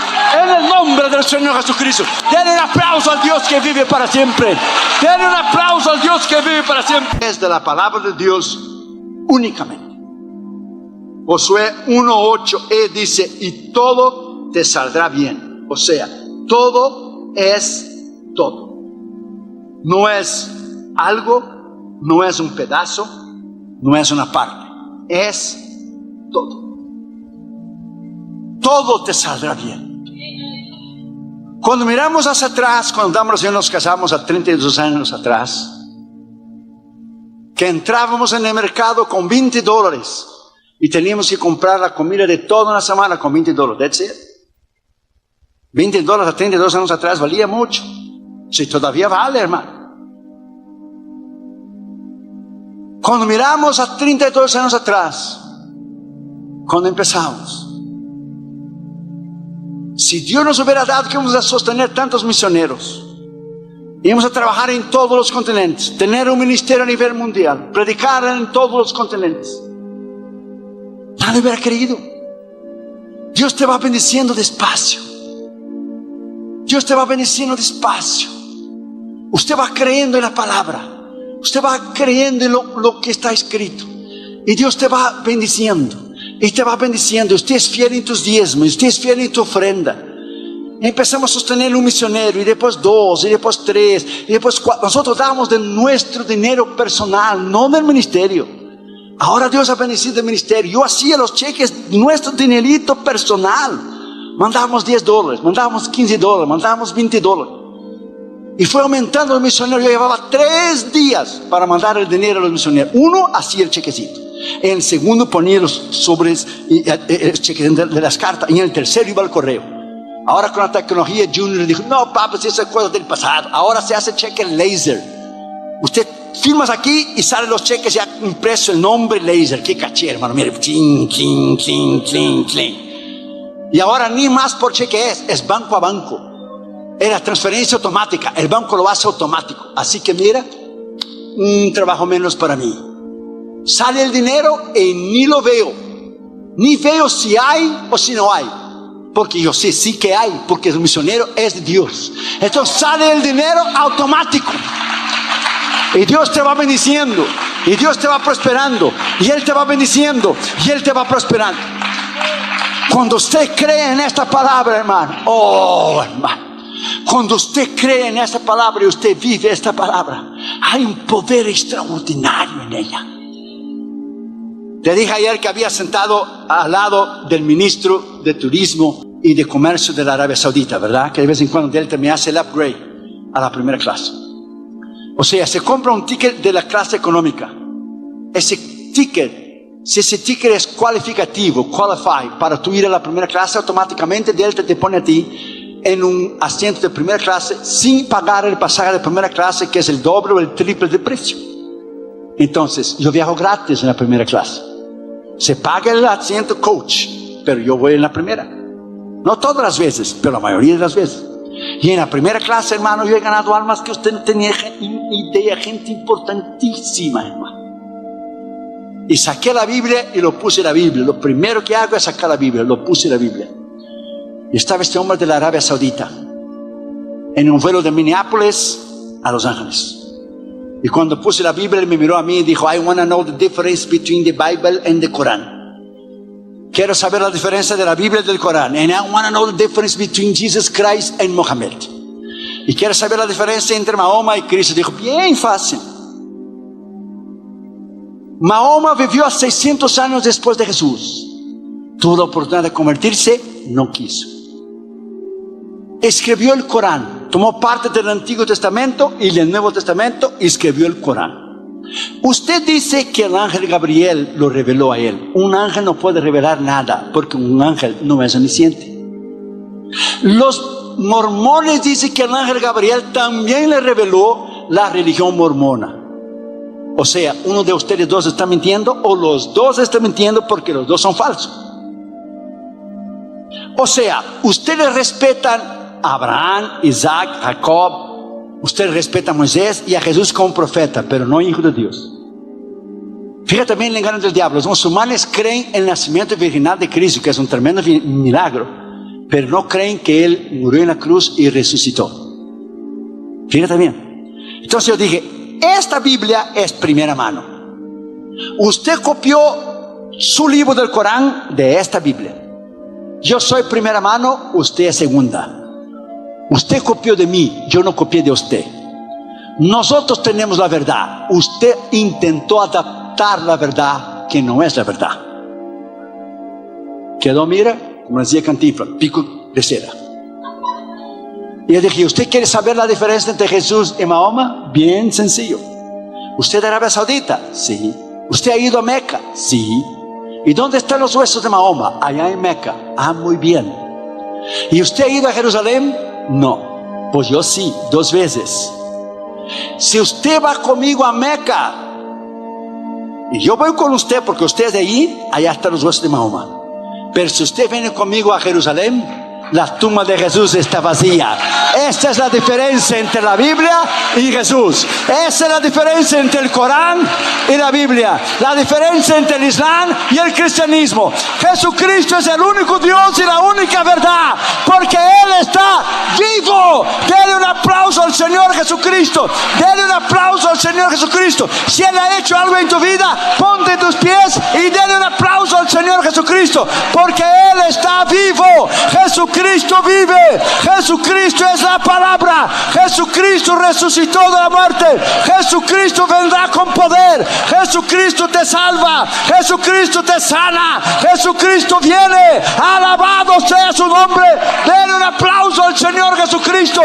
En el nombre del Señor Jesucristo. Denle un aplauso al Dios que vive para siempre. Denle un aplauso al Dios que vive para siempre. Es de la palabra de Dios únicamente. Josué 1:8 dice, y todo te saldrá bien. O sea, todo es todo. No es algo, no es un pedazo, no es una parte. Es todo. Todo te saldrá bien. Cuando miramos hacia atrás, cuando Damaris y yo nos casamos a 32 años atrás, que entrábamos en el mercado con $20 y teníamos que comprar la comida de toda una semana con $20. That's it. $20 a 32 años atrás valía mucho. Si todavía vale, hermano. Cuando miramos a 32 años atrás, cuando empezamos, si Dios nos hubiera dado que íbamos a sostener tantos misioneros, íbamos a trabajar en todos los continentes, tener un ministerio a nivel mundial, predicar en todos los continentes, nadie hubiera creído. Dios te va bendiciendo despacio. Dios te va bendiciendo despacio. Usted va creyendo en la palabra, usted va creyendo en lo que está escrito, y Dios te va bendiciendo. Y te va bendiciendo. Usted es fiel en tus diezmos, usted es fiel en tu ofrenda. Y empezamos a sostener un misionero, y después 2, y después 3, y después 4. Nosotros damos de nuestro dinero personal, no del ministerio. Ahora Dios ha bendecido el ministerio. Yo hacía los cheques, nuestro dinerito personal. Mandábamos $10, mandábamos $15, mandábamos $20. Y fue aumentando el misionero. Yo llevaba 3 días para mandar el dinero a los misioneros. Uno hacía el chequecito, en el segundo ponía los sobres y cheques de las cartas, y en el tercero iba al correo. Ahora con la tecnología, Junior dijo, no papá, si esa es cosa del pasado. Ahora se hace cheque laser. Usted firmas aquí y salen los cheques ya impreso el nombre laser. Qué caché, hermano, mire, clink, clink, clink, clink, clink. Y ahora ni más por cheque es banco a banco. Es la transferencia automática, el banco lo hace automático. Así que mira, un trabajo menos para mí. Sale el dinero y ni lo veo, ni veo si hay o si no hay, porque yo sé sí que hay, porque el misionero es de Dios. Entonces sale el dinero automático, y Dios te va bendiciendo, y Dios te va prosperando, y Él te va bendiciendo, y Él te va prosperando. Cuando usted cree en esta palabra, hermano, hermano, cuando usted cree en esta palabra y usted vive esta palabra, hay un poder extraordinario en ella. Te dije ayer que había sentado al lado del ministro de Turismo y de Comercio de la Arabia Saudita, ¿verdad? Que de vez en cuando él me hace el upgrade a la primera clase. O sea, se compra un ticket de la clase económica. Ese ticket, si ese ticket es cualificativo, qualify, para tú ir a la primera clase, automáticamente Delta te pone a ti en un asiento de primera clase sin pagar el pasaje de primera clase, que es el doble o el triple de precio. Entonces, yo viajo gratis en la primera clase. Se paga el asiento coach, pero yo voy en la primera. No todas las veces, pero la mayoría de las veces. Y en la primera clase, hermano, yo he ganado almas que usted no tenía idea, gente importantísima, hermano. Y saqué la Biblia y lo puse en la Biblia. Lo primero que hago es sacar la Biblia, lo puse en la Biblia. Y estaba este hombre de la Arabia Saudita en un vuelo de Minneapolis a Los Ángeles. Y cuando puse la Biblia, él me miró a mí y dijo, I want to know the difference between the Bible and the Quran. Quiero saber la diferencia de la Biblia y del Corán. And I want to know the difference between Jesus Christ and Muhammad. Y quiero saber la diferencia entre Mahoma y Cristo. Dijo, bien fácil. Mahoma vivió 600 años después de Jesús. Tuvo la oportunidad de convertirse, no quiso. Escribió el Corán, tomó parte del Antiguo Testamento y del Nuevo Testamento y escribió el Corán. Usted dice que el ángel Gabriel lo reveló a él. Un ángel no puede revelar nada porque un ángel no es omnisciente. Los mormones dicen que el ángel Gabriel también le reveló la religión mormona. O sea, uno de ustedes dos está mintiendo o los dos están mintiendo porque los dos son falsos. O sea, ustedes respetan a Abraham, Isaac, Jacob. Usted respeta a Moisés y a Jesús como profeta, pero no hijo de Dios. Fíjate bien el engaño del diablo. Los musulmanes creen en el nacimiento virginal de Cristo, que es un tremendo milagro, pero no creen que Él murió en la cruz y resucitó. Fíjate bien. Entonces yo dije, esta Biblia es primera mano. Usted copió su libro del Corán de esta Biblia. Yo soy primera mano, usted es segunda. Usted copió de mí, yo no copié de usted. Nosotros tenemos la verdad. Usted intentó adaptar la verdad que no es la verdad. Quedó, mira, como decía Cantinflas, pico de cera. Y yo dije, ¿usted quiere saber la diferencia entre Jesús y Mahoma? Bien sencillo. ¿Usted de Arabia Saudita? Sí. ¿Usted ha ido a Meca? Sí. ¿Y dónde están los huesos de Mahoma? Allá en Meca. Ah, muy bien. ¿Y usted ha ido a Jerusalén? No. Pues yo sí, 2 veces. Si usted va conmigo a Meca y yo voy con usted porque usted es de allí, allá están los huesos de Mahoma. Pero si usted viene conmigo a Jerusalén, la tumba de Jesús está vacía. Esta es la diferencia entre la Biblia y Jesús. Esa es la diferencia entre el Corán y la Biblia. La diferencia entre el Islam y el cristianismo. Jesucristo es el único Dios y la única verdad, porque Él está vivo. Denle un aplauso al Señor Jesucristo. Denle un aplauso al Señor Jesucristo. Si Él ha hecho algo en tu vida, ponte en tus pies y denle un aplauso al Señor Jesucristo, porque Él está vivo. Jesucristo vive. Jesucristo es la palabra. Jesucristo resucitó de la muerte. Jesucristo vendrá con poder. Jesucristo te salva. Jesucristo te sana. Jesucristo viene. Alabado sea su nombre. Den un aplauso al Señor Jesucristo.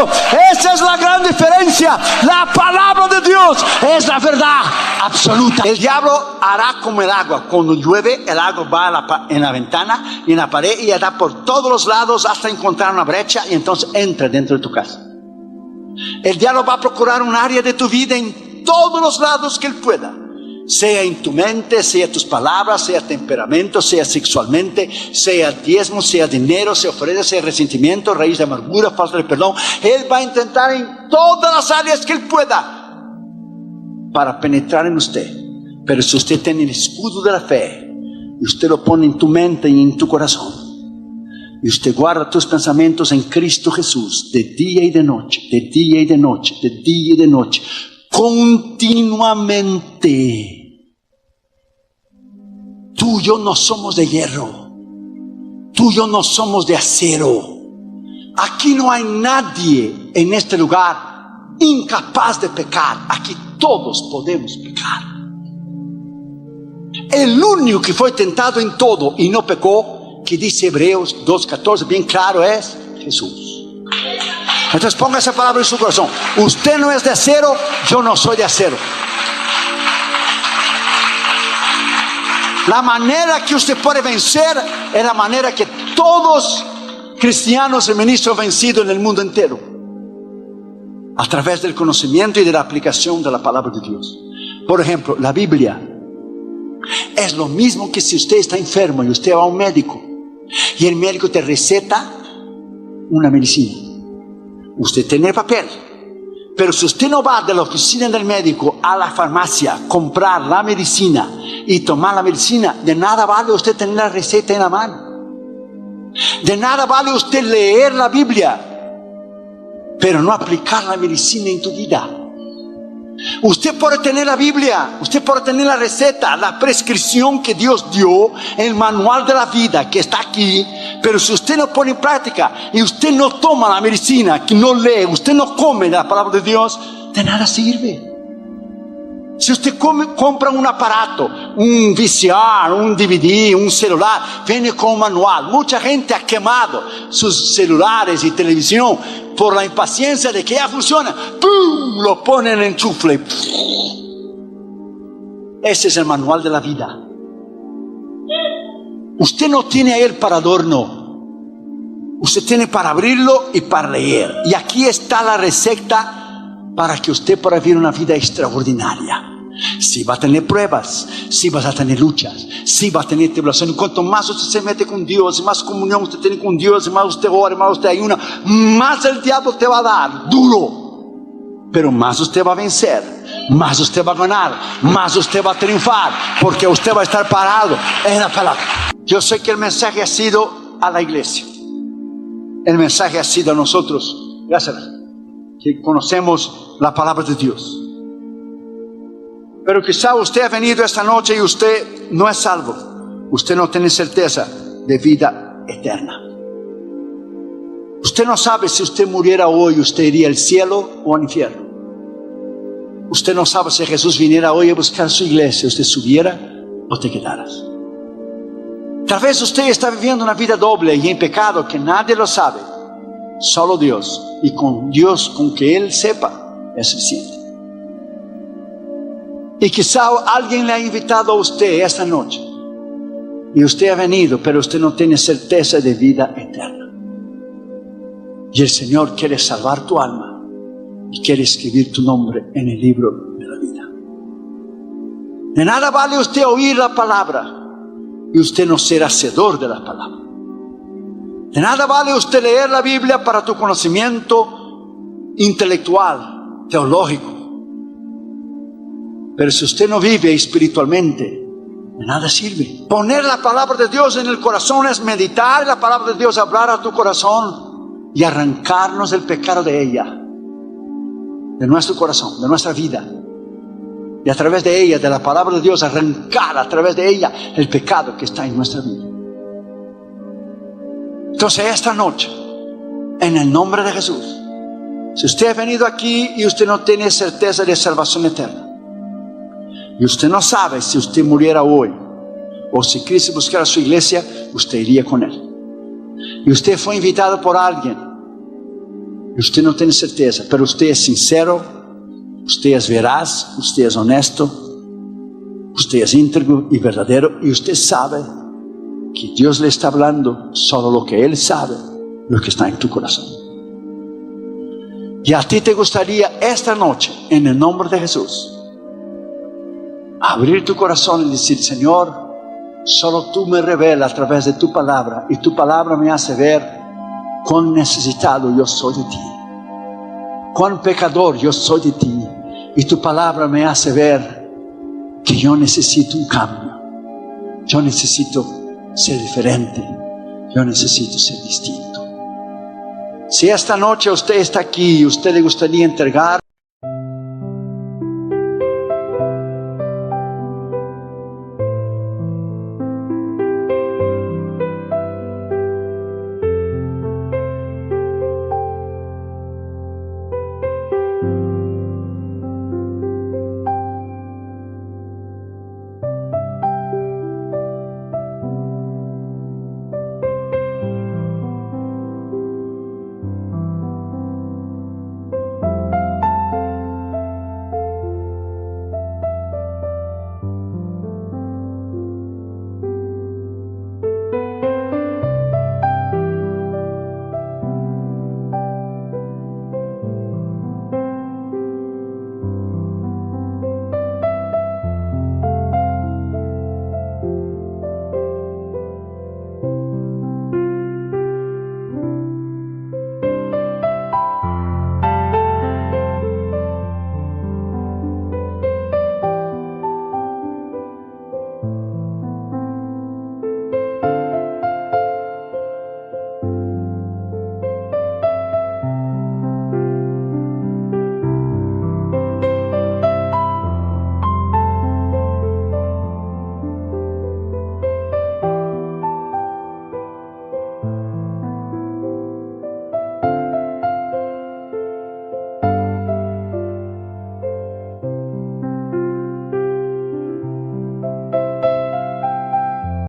Esa es la gran diferencia. La palabra de Dios es la verdad absoluta. El diablo hará como el agua. Cuando llueve, el agua va en la ventana y en la pared y da por todos los lados hasta encontrar una brecha y entonces entra dentro de tu casa. El diablo va a procurar un área de tu vida en todos los lados que él pueda, sea en tu mente, sea tus palabras, sea temperamento, sea sexualmente, sea diezmo, sea dinero, sea ofrenda, sea resentimiento, raíz de amargura, falta de perdón. Él va a intentar en todas las áreas que él pueda para penetrar en usted. Pero si usted tiene el escudo de la fe y usted lo pone en tu mente y en tu corazón, y usted guarda tus pensamientos en Cristo Jesús, de día y de noche, de día y de noche, de día y de noche, continuamente. Tú y yo no somos de hierro, tú y yo no somos de acero. Aquí no hay nadie en este lugar incapaz de pecar. Aquí todos podemos pecar. El único que fue tentado en todo y no pecó, que dice Hebreos 2:14, bien claro, es Jesús. Entonces ponga esa palabra en su corazón. Usted no es de acero, yo no soy de acero. La manera que usted puede vencer es la manera que todos cristianos y ministros han vencido en el mundo entero, a través del conocimiento y de la aplicación de la palabra de Dios. Por ejemplo, la Biblia es lo mismo que si usted está enfermo y usted va a un médico y el médico te receta una medicina. Usted tiene el papel, pero si usted no va de la oficina del médico a la farmacia, comprar la medicina y tomar la medicina, de nada vale usted tener la receta en la mano. De nada vale usted leer la Biblia, pero no aplicar la medicina en tu vida. Usted puede tener la Biblia, usted puede tener la receta, la prescripción que Dios dio, el manual de la vida que está aquí, pero si usted no pone en práctica y usted no toma la medicina, que no lee, usted no come la palabra de Dios, de nada sirve. Si usted compra un aparato, un VCR, un DVD, un celular, viene con un manual. Mucha gente ha quemado sus celulares y televisión por la impaciencia de que ya funciona. ¡Pum! Lo ponen en enchufle. Ese es el manual de la vida. Usted no tiene ahí el para adorno. Usted tiene para abrirlo y para leer. Y aquí está la receta para que usted pueda vivir una vida extraordinaria. Si va a tener pruebas, si vas a tener luchas, si va a tener tribulación. Cuanto más usted se mete con Dios, más comunión usted tiene con Dios, más usted ora, más usted ayuna, más el diablo te va a dar duro. Pero más usted va a vencer, más usted va a ganar, más usted va a triunfar, porque usted va a estar parado en la palabra. Yo sé que el mensaje ha sido a la iglesia. El mensaje ha sido a nosotros, gracias, que conocemos la palabra de Dios. Pero quizá usted ha venido esta noche y usted no es salvo. Usted no tiene certeza de vida eterna. Usted no sabe si usted muriera hoy, usted iría al cielo o al infierno. Usted no sabe si Jesús viniera hoy a buscar su iglesia, usted subiera o te quedaras. Tal vez usted está viviendo una vida doble y en pecado que nadie lo sabe. Solo Dios. Y con Dios, con que Él sepa, es suficiente. Y quizá alguien le ha invitado a usted esta noche. Y usted ha venido, pero usted no tiene certeza de vida eterna. Y el Señor quiere salvar tu alma. Y quiere escribir tu nombre en el libro de la vida. De nada vale usted oír la palabra y usted no ser hacedor de la palabra. De nada vale usted leer la Biblia para tu conocimiento intelectual, teológico. Pero si usted no vive espiritualmente, de nada sirve. Poner la palabra de Dios en el corazón es meditar la palabra de Dios, hablar a tu corazón y arrancarnos el pecado de ella, de nuestro corazón, de nuestra vida. Y a través de ella, de la palabra de Dios, arrancar a través de ella el pecado que está en nuestra vida. Entonces esta noche, en el nombre de Jesús, si usted ha venido aquí y usted no tiene certeza de salvación eterna, y usted no sabe si usted muriera hoy, o si Cristo buscara su iglesia, usted iría con Él. Y usted fue invitado por alguien, y usted no tiene certeza, pero usted es sincero, usted es veraz, usted es honesto, usted es íntegro y verdadero, y usted sabe que Dios le está hablando solo lo que Él sabe, lo que está en tu corazón. Y a ti te gustaría esta noche, en el nombre de Jesús, abrir tu corazón y decir: Señor, solo tú me revelas a través de tu palabra, y tu palabra me hace ver cuán necesitado yo soy de ti, cuán pecador yo soy de ti, y tu palabra me hace ver que yo necesito un cambio, yo necesito ser diferente, yo necesito ser distinto. Si esta noche usted está aquí y usted le gustaría entregar